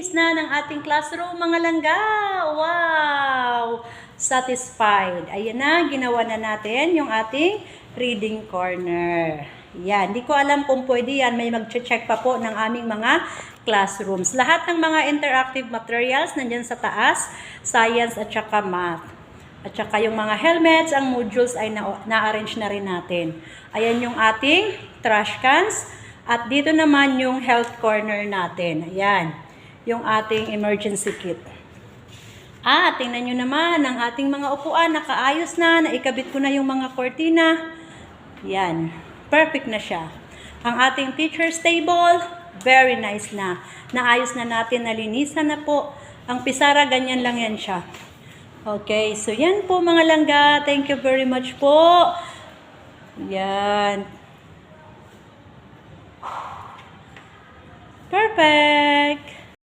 linis na ng ating classroom, mga langga. Wow! Satisfied. Ayan na, ginawa na natin yung ating reading corner. Yan, hindi ko alam kung pwede yan. May mag-check pa po ng aming mga classrooms. Lahat ng mga interactive materials nandyan sa taas, science at saka math. At saka yung mga helmets, ang modules ay na-arrange na rin natin. Ayan yung ating trash cans. At dito naman yung health corner natin. Ayan, yung ating emergency kit. Tingnan nyo naman ang ating mga upuan. Nakaayos na, naikabit ko na yung mga kortina. Yan, perfect na siya. Ang ating teacher's table, very nice na. Naayos na natin, nalinisan na po. Ang pisara, ganyan lang yan siya. Okay, so yan po mga langga. Thank you very much po. Yan. Perfect!